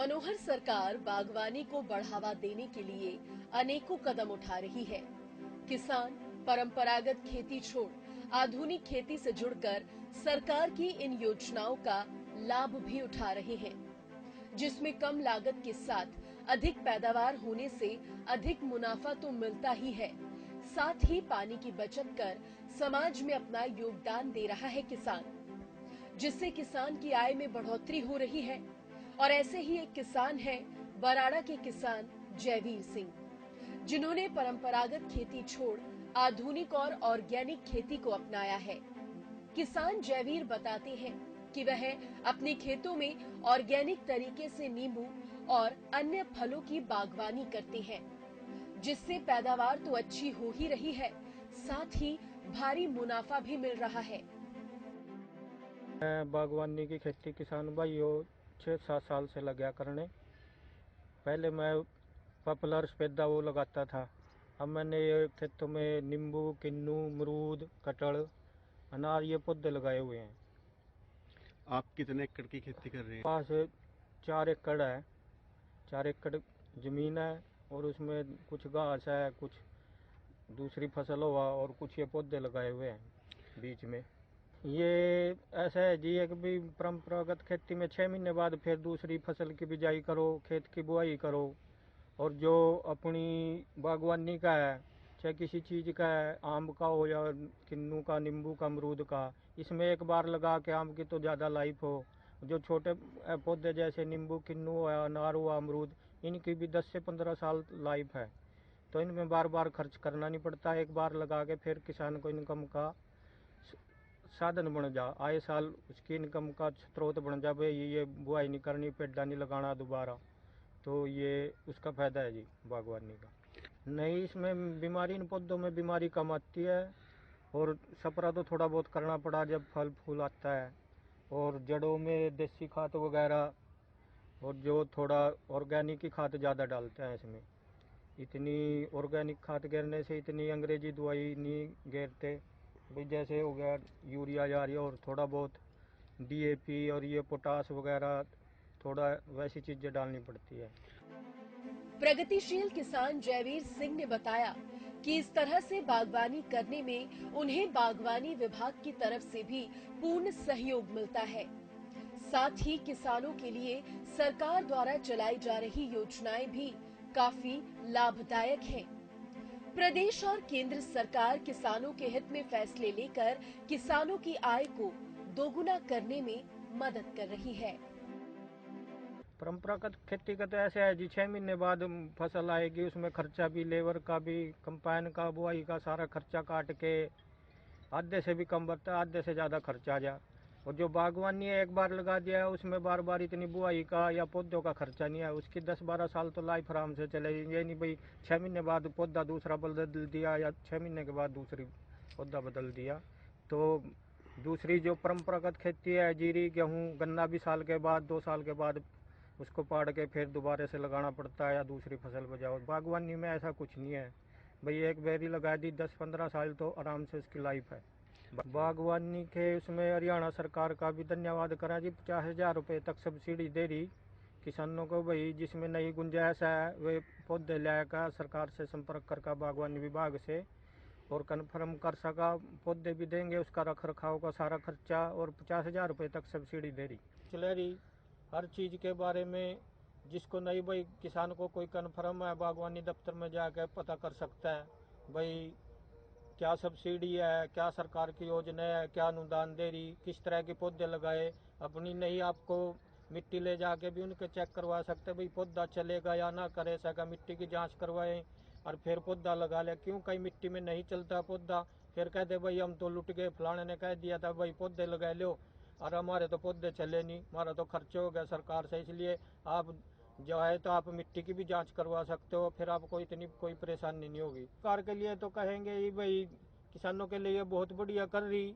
मनोहर सरकार बागवानी को बढ़ावा देने के लिए अनेकों कदम उठा रही है। किसान परंपरागत खेती छोड़ आधुनिक खेती से जुड़कर सरकार की इन योजनाओं का लाभ भी उठा रहे हैं, जिसमें कम लागत के साथ अधिक पैदावार होने से अधिक मुनाफा तो मिलता ही है, साथ ही पानी की बचत कर समाज में अपना योगदान दे रहा है किसान, जिससे किसान की आय में बढ़ोतरी हो रही है। और ऐसे ही एक किसान हैं बराड़ा के किसान जयवीर सिंह, जिन्होंने परंपरागत खेती छोड़ आधुनिक और ऑर्गेनिक खेती को अपनाया है। किसान जयवीर बताते हैं कि वह अपने खेतों में ऑर्गेनिक तरीके से नींबू और अन्य फलों की बागवानी करते हैं, जिससे पैदावार तो अच्छी हो ही रही है, साथ ही भारी मुनाफा भी मिल रहा है। बागवानी की खेती किसान भाइयों 6-7 साल से लगा करने। पहले मैं पॉपुलर सफेदा वो लगाता था। अब मैंने ये खेतों में नींबू, किन्नू, अमरूद, कटहल, अनार ये पौधे लगाए हुए हैं। आप कितने एकड़ की खेती कर रहे हैं? पास 4 एकड़ है। 4 एकड़ जमीन है और उसमें कुछ घास है, कुछ दूसरी फसल हुआ और कुछ ये पौधे लगाए हुए हैं बीच में। ये ऐसा है जी, एक भी परंपरागत खेती में 6 महीने बाद फिर दूसरी फसल की बिजाई करो, खेत की बुआई करो। और जो अपनी बागवानी का है, चाहे किसी चीज़ का है, आम का हो या किन्नू का, नींबू का, अमरूद का, इसमें एक बार लगा के आम की तो ज़्यादा लाइफ हो। जो छोटे पौधे जैसे नींबू, किन्नू हुआ, अनार हुआ, अमरूद, इनकी भी 10 से 15 साल लाइफ है, तो इनमें बार बार खर्च करना नहीं पड़ता। एक बार लगा के फिर किसान को इनकम का साधन बन जा, आए साल उसकी इनकम का स्रोत बन जा। भाई ये बुआई नहीं करनी, पेड़ा नहीं लगाना दोबारा, तो ये उसका फायदा है जी बागवानी का। नहीं, इसमें बीमारी, इन पौधों में बीमारी कम आती है और सपरा तो थोड़ा बहुत करना पड़ा जब फल फूल आता है। और जड़ों में देसी खाद वगैरह और जो थोड़ा ऑर्गेनिक की खाद ज़्यादा डालते हैं इसमें। इतनी ऑर्गेनिक खाद गिरने से इतनी अंग्रेजी दवाई नहीं गिरते भाई, जैसे हो गया यूरिया जा रही है और थोड़ा बहुत डीएपी और ये पोटास वगैरह, थोड़ा वैसी चीज़ें डालनी पड़ती है। प्रगतिशील किसान जयवीर सिंह ने बताया कि इस तरह से बागवानी करने में उन्हें बागवानी विभाग की तरफ से भी पूर्ण सहयोग मिलता है। साथ ही किसानों के लिए सरकार द्वारा चलाई जा रही योजनाएं भी काफी लाभदायक हैं। प्रदेश और केंद्र सरकार किसानों के हित में फैसले लेकर किसानों की आय को दोगुना करने में मदद कर रही है। परंपरागत खेती का तो ऐसे है जी, 6 महीने बाद फसल आएगी, उसमें खर्चा भी, लेबर का भी, कंपाइन का, बुआई का सारा खर्चा काट के आधे से भी कम बचता है, आधे से ज़्यादा खर्चा आ जा। और जो बागवानी है, एक बार लगा दिया है, उसमें बार बार इतनी बुआई का या पौधों का खर्चा नहीं है। उसकी 10-12 साल तो लाइफ आराम से चलेगी। ये नहीं भाई 6 महीने बाद पौधा दूसरा बदल दिया या 6 महीने के बाद दूसरी पौधा बदल दिया। तो दूसरी जो परंपरागत खेती है, जीरी, गेहूँ, गन्ना भी साल के बाद, 2 साल के बाद उसको पाड़ के फिर दोबारा से लगाना पड़ता है या दूसरी फसल बजाओ। बागवानी में ऐसा कुछ नहीं है भाई, एक बेरी लगा दी 10-15 साल तो आराम से उसकी लाइफ है। बागवानी के उसमें हरियाणा सरकार का भी धन्यवाद करा जी। 50,000 रुपये तक सब्सिडी दे रही किसानों को भाई, जिसमें नई गुंजाइश है वे पौधे लाकर सरकार से संपर्क करके बागवानी विभाग से और कन्फर्म कर सका, पौधे भी देंगे, उसका रख रखाव का सारा खर्चा, और 50,000 रुपये तक सब्सिडी दे रही। चले रही हर चीज़ के बारे में, जिसको नहीं भाई किसान को कोई कन्फर्म है, बागवानी दफ्तर में जाकर पता कर सकता है भाई क्या सब्सिडी है, क्या सरकार की योजना है, क्या अनुदान दे रही, किस तरह के पौधे लगाए। अपनी नहीं, आपको मिट्टी ले जाके भी उनके चेक करवा सकते भाई पौधा चलेगा या ना करे सका, मिट्टी की जांच करवाएं और फिर पौधा लगा ले। क्यों कहीं मिट्टी में नहीं चलता पौधा, फिर कहते भाई हम तो लुट गए, फलाने ने कह दिया था भाई पौधे लगा लो और हमारे तो पौधे चले नहीं, हमारा तो खर्च हो गया सरकार से। इसलिए आप जो है तो आप मिट्टी की भी जांच करवा सकते हो, फिर आपको इतनी कोई परेशानी नहीं होगी। सरकार के लिए तो कहेंगे ही भाई, किसानों के लिए बहुत बढ़िया कर रही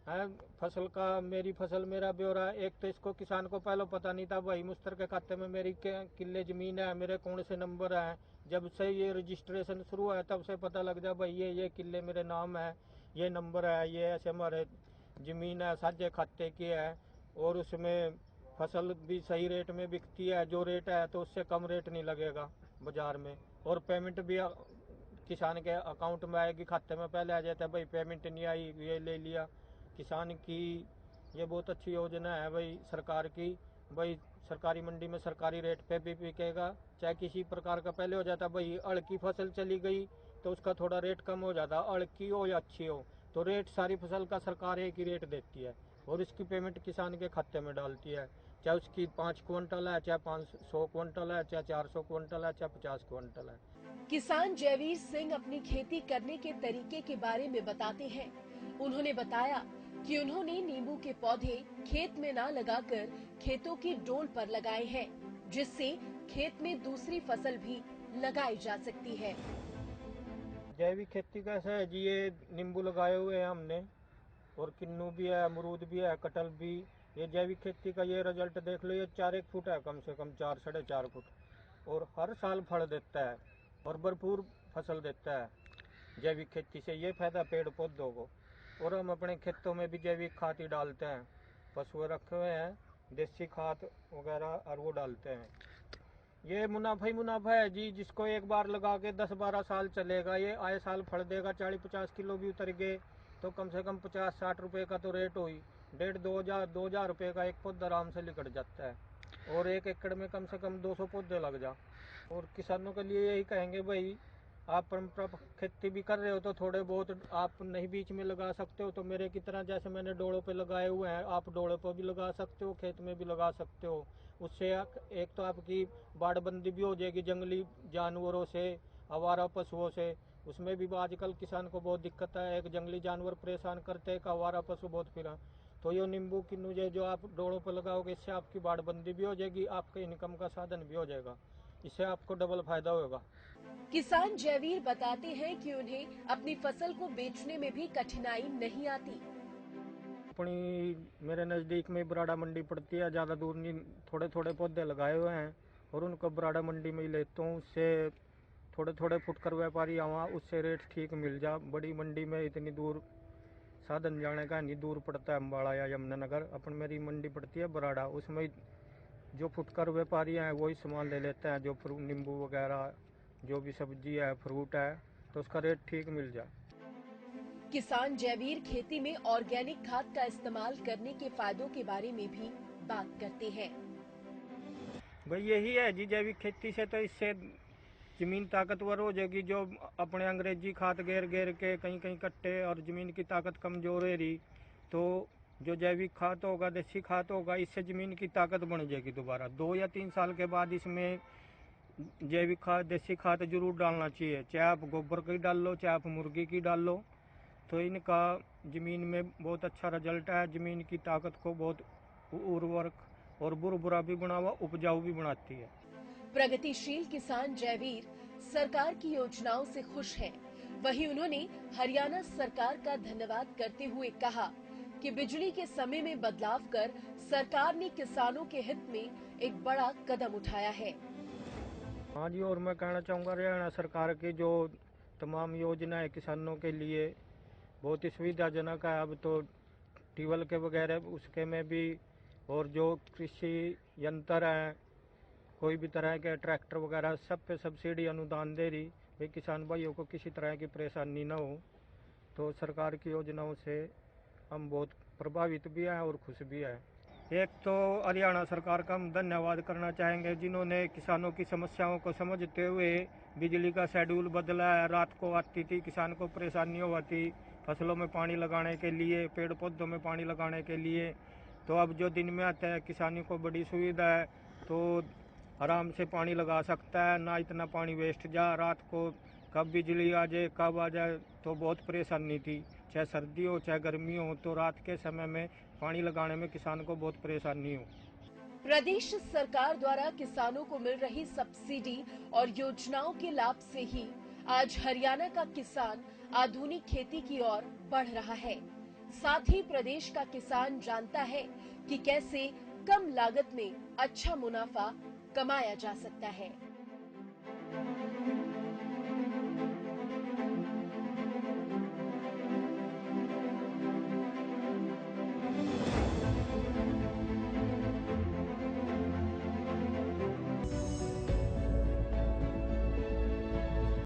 है। फसल का, मेरी फसल मेरा ब्यौरा, एक तो इसको किसान को पहले पता नहीं था भाई मुश्तर के खाते में मेरी किले जमीन है, मेरे कौन से नंबर है। जब से ये रजिस्ट्रेशन शुरू है तब से पता लग जाए भाई ये किले मेरे नाम है, ये नंबर है, ये ऐसे हमारे जमीन है, साझे खाते की है। और उसमें फसल भी सही रेट में बिकती है, जो रेट है तो उससे कम रेट नहीं लगेगा बाजार में। और पेमेंट भी किसान के अकाउंट में आएगी, खाते में पहले आ जाता है, भाई पेमेंट नहीं आई ये ले लिया। किसान की ये बहुत अच्छी योजना है भाई सरकार की। भाई सरकारी मंडी में सरकारी रेट पे भी बिकेगा, चाहे किसी प्रकार का पहले हो जाता भाई अड़ की फसल चली गई तो उसका थोड़ा रेट कम हो जाता, अड़ की हो या अच्छी हो तो रेट सारी फसल का सरकार एक ही रेट देती है और इसकी पेमेंट किसान के खाते में डालती है, चाहे उसकी 5 क्विंटल है, चाहे 500 क्विंटल है, चाहे 400 क्विंटल है, चाहे 50 क्विंटल है। किसान जयवीर सिंह अपनी खेती करने के तरीके के बारे में बताते हैं। उन्होंने बताया कि उन्होंने नींबू के पौधे खेत में ना लगाकर खेतों की डोल पर लगाए हैं, जिससे खेत में दूसरी फसल भी लगाई जा सकती है। जैविक खेती कैसे है जी, ये नींबू लगाए हुए हैं हमने और किन्नू भी है, अमरूद भी है, कटहल भी। ये जैविक खेती का ये रिजल्ट देख लो, ये 4-1 फुट है, कम से कम 4-4.5 फुट और हर साल फल देता है और भरपूर फसल देता है। जैविक खेती से ये फायदा पेड़ पौधों को। और हम अपने खेतों में भी जैविक खाद ही डालते हैं, पशु रखे हुए हैं, देसी खाद वगैरह और वो डालते हैं। ये मुनाफा ही मुनाफा है जी, जिसको एक बार लगा के 10-12 साल चलेगा, ये आए साल फल देगा। 40-50 किलो भी उतर गए तो कम से कम 50-60 रुपये का तो रेट हुई, 1,500-2,000 रुपये का एक पौधा आराम से निकट जाता है और 1 एकड़ में कम से कम 200 पौधे लग जा। और किसानों के लिए यही कहेंगे भाई, आप परंपरा खेती भी कर रहे हो तो थोड़े बहुत आप नहीं बीच में लगा सकते हो तो मेरे की तरह जैसे मैंने डोड़ों पे लगाए हुए हैं, आप डोड़ों पर भी लगा सकते हो, खेत में भी लगा सकते हो। उससे एक तो आपकी बाड़बंदी भी हो जाएगी जंगली जानवरों से, आवारा पशुओं से। उसमें भी आजकल किसान को बहुत दिक्कत है, एक जंगली जानवर परेशान करते हैं, एक आवारा पशु बहुत फिरा। तो ये नींबू किन्नू जो आप डोड़ों पर लगाओगे, इससे आपकी बाड़बंदी भी हो जाएगी, आपके इनकम का साधन भी हो जाएगा, इससे आपको डबल फायदा होगा। किसान जयवीर बताते हैं कि उन्हें अपनी फसल को बेचने में भी कठिनाई नहीं आती। अपनी मेरे नज़दीक में बराड़ा मंडी पड़ती है, ज़्यादा दूर नहीं, थोड़े थोड़े पौधे लगाए हुए हैं और उनको बराड़ा मंडी में ही लेता हूँ। उससे थोड़े थोड़े फुटकर व्यापारी आवा, उससे रेट ठीक मिल जा। बड़ी मंडी में इतनी दूर साधन जाने का नहीं, दूर पड़ता है अम्बाड़ा या यमुनानगर। अपन मेरी मंडी पड़ती है बराड़ा, उसमें जो फुटकर व्यापारी हैं वही सामान ले लेते हैं, जो नींबू वगैरह जो भी सब्जी है, फ्रूट है, तो उसका रेट ठीक मिल जाए। किसान जयवीर खेती में ऑर्गेनिक खाद का इस्तेमाल करने के फायदों के बारे में भी बात करते हैं। भाई यही है जी, जैविक खेती से तो इससे जमीन ताकतवर हो जाएगी। जो अपने अंग्रेजी खाद घेर घेर के कहीं कहीं कट्टे और जमीन की ताकत कमजोर है रही, तो जो जैविक खाद होगा, देसी खाद होगा, इससे जमीन की ताकत बन जाएगी दोबारा। 2 या 3 साल के बाद इसमें जैविक खाद, देसी खाद जरूर डालना चाहिए, चाहे आप गोबर की डाल लो, चाहे आप मुर्गी की डाल लो, तो इनका ज़मीन में बहुत अच्छा रिजल्ट है। ज़मीन की ताकत को बहुत उर्वरक और बुरा भी बनावा, उपजाऊ भी बनाती है। प्रगतिशील किसान जयवीर सरकार की योजनाओं से खुश हैं। वहीं उन्होंने हरियाणा सरकार का धन्यवाद करते हुए कहा कि बिजली के समय में बदलाव कर सरकार ने किसानों के हित में एक बड़ा कदम उठाया है। हाँ जी, और मैं कहना चाहूँगा हरियाणा सरकार की जो तमाम योजनाएं किसानों के लिए बहुत ही सुविधाजनक है। अब तो ट्यूबवेल के वगैरह उसके में भी, और जो कृषि यंत्र हैं, कोई भी तरह के ट्रैक्टर वगैरह, सब पे सब्सिडी अनुदान दे रही भाई, किसान भाइयों को किसी तरह की परेशानी ना हो। तो सरकार की योजनाओं से हम बहुत प्रभावित भी हैं और खुश भी हैं। एक तो हरियाणा सरकार का हम धन्यवाद करना चाहेंगे, जिन्होंने किसानों की समस्याओं को समझते हुए बिजली का शेड्यूल बदला है। रात को आती थी, किसान को परेशानी होती फसलों में पानी लगाने के लिए, पेड़ पौधों में पानी लगाने के लिए, तो अब जो दिन में आता है किसानी को बड़ी सुविधा है, तो आराम से पानी लगा सकता है, ना इतना पानी वेस्ट जा। रात को कब बिजली आ जाए, कब आ जाए, तो बहुत परेशानी थी, चाहे सर्दी हो चाहे गर्मी हो, तो रात के समय में पानी लगाने में किसान को बहुत परेशानी हो। प्रदेश सरकार द्वारा किसानों को मिल रही सब्सिडी और योजनाओं के लाभ से ही आज हरियाणा का किसान आधुनिक खेती की ओर बढ़ रहा है। साथ ही प्रदेश का किसान जानता है कि कैसे कम लागत में अच्छा मुनाफा कमाया जा सकता है।